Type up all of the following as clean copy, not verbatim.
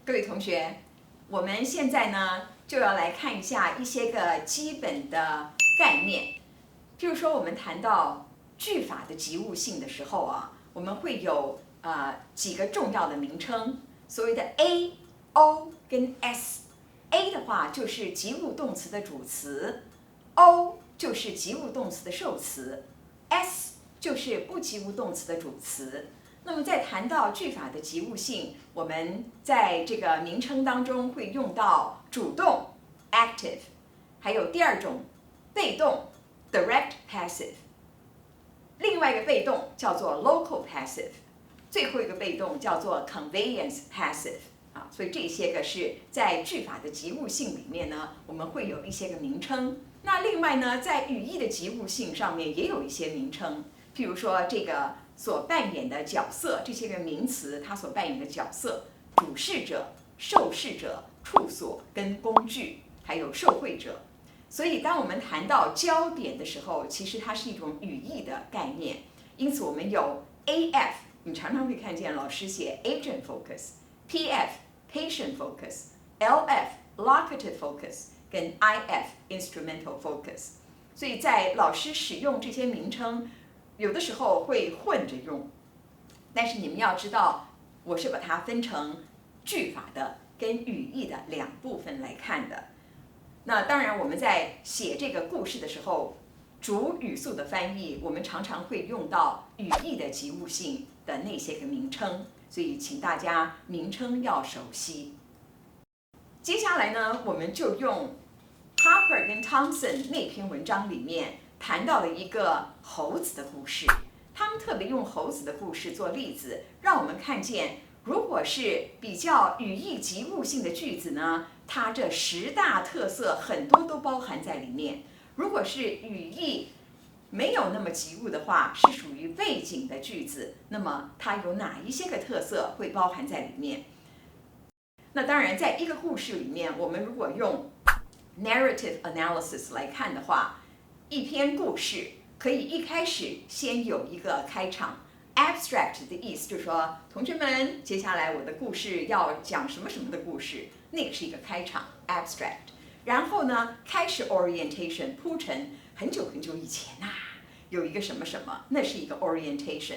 各位同学，我们现在呢就要来看一下一些个基本的概念。譬如说，我们谈到句法的及物性的时候啊，我们会有几个重要的名称，所谓的 A、O 跟 S。A 的话就是及物动词的主词 ，O 就是及物动词的受词 ，S 就是不及物动词的主词。那么在谈到句法的及物性，我们在这个名称当中会用到主动 active， 还有第二种被动 direct passive， 另外一个被动叫做 local passive， 最后一个被动叫做 conveyance passive。所以这些个是在句法的及物性里面呢，我们会有一些个名称。那另外呢，在语义的及物性上面也有一些名称，譬如说这个所扮演的角色，这些个名词它所扮演的角色，主事者、受事者、处所跟工具，还有受惠者。所以当我们谈到焦点的时候，其实它是一种语义的概念。因此我们有 AF， 你常常会看见老师写 agent focus，PF patient focus，LF locative focus， 跟 IF instrumental focus。所以在老师使用这些名称，有的时候会混着用，但是你们要知道，我是把它分成句法的跟语义的两部分来看的。那当然，我们在写这个故事的时候，主语速的翻译，我们常常会用到语义的及物性的那些个名称，所以请大家名称要熟悉。接下来呢，我们就用 Harper 跟 Thompson 那篇文章里面谈到了一个猴子的故事，他们特别用猴子的故事做例子，让我们看见，如果是比较语义及物性的句子呢，它这10大特色很多都包含在里面。如果是语义没有那么及物的话，是属于背景的句子，那么它有哪一些个特色会包含在里面？那当然，在一个故事里面，我们如果用 narrative analysis 来看的话，一篇故事可以一开始先有一个开场 ，abstract 的意思就是说，同学们，接下来我的故事要讲什么什么的故事，那个是一个开场 abstract。然后呢，开始 orientation 铺陈，很久很久以前有一个什么什么，那是一个 orientation。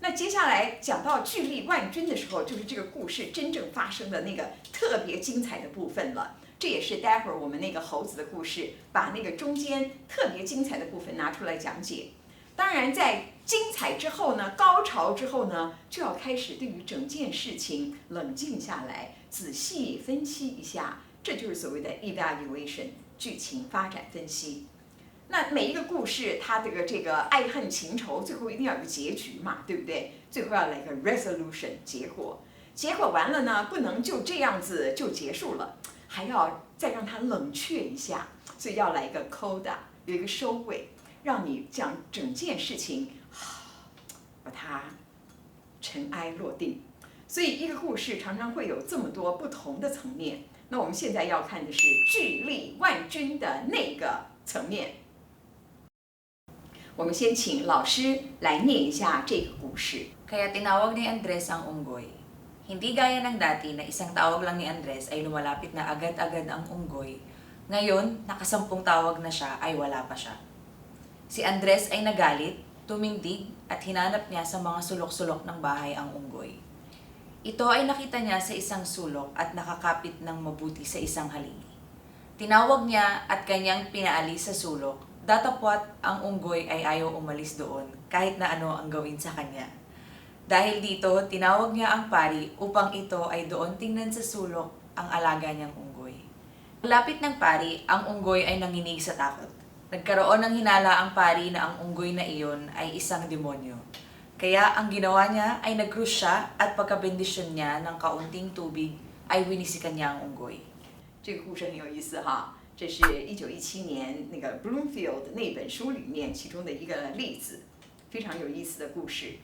那接下来讲到巨力万钧的时候，就是这个故事真正发生的那个特别精彩的部分了。这也是待会儿我们那个猴子的故事，把那个中间特别精彩的部分拿出来讲解。当然，在精彩之后呢，高潮之后呢，就要开始对于整件事情冷静下来，仔细分析一下。这就是所谓的 evaluation， 剧情发展分析。那每一个故事，它这个爱恨情仇，最后一定要有个结局嘛，对不对？最后要来个 resolution 结果。结果完了呢，不能就这样子就结束了，还要再让它冷却一下，所以要来一个 coda， 有一个收尾，让你讲整件事情，把它尘埃落定。所以一个故事常常会有这么多不同的层面。那我们现在要看的是巨力万钧的那个层面。我们先请老师来念一下这个故事。Kaya tinawag ni Andres ang unggoy. Hindi gaya ng dati na isang tawag lang ni Andres ay lumalapit na agad-agad ang unggoy. Ngayon, nakasampung tawag na siya ay wala pa siya. Si Andres ay nagalit, tumindig at hinanap niya sa mga sulok-sulok ng bahay ang unggoy. Ito ay nakita niya sa isang sulok at nakakapit ng mabuti sa isang haligi. Tinawag niya at kanyang pinaalis sa sulok, datapwat ang unggoy ay ayaw umalis doon kahit na ano ang gawin sa kanya. Dahil dito, tinawag niya ang pari upang ito ay doon tingnan sa sulok ang alaga niyang unggoy. Malapit ng pari, ang unggoy ay nanginig sa takot. Nagkaroon ng hinala ang pari na ang unggoy na iyon ay isang demonyo. Kaya ang ginawa niya ay nag-cruise siya at pagkabendisyon niya ng kaunting tubig ay winisikan niya ang unggoy. 这个故事很有意思哈，这是1917年那个 Bloomfield 那本书里面其中的一个例子，非常有意思的故事。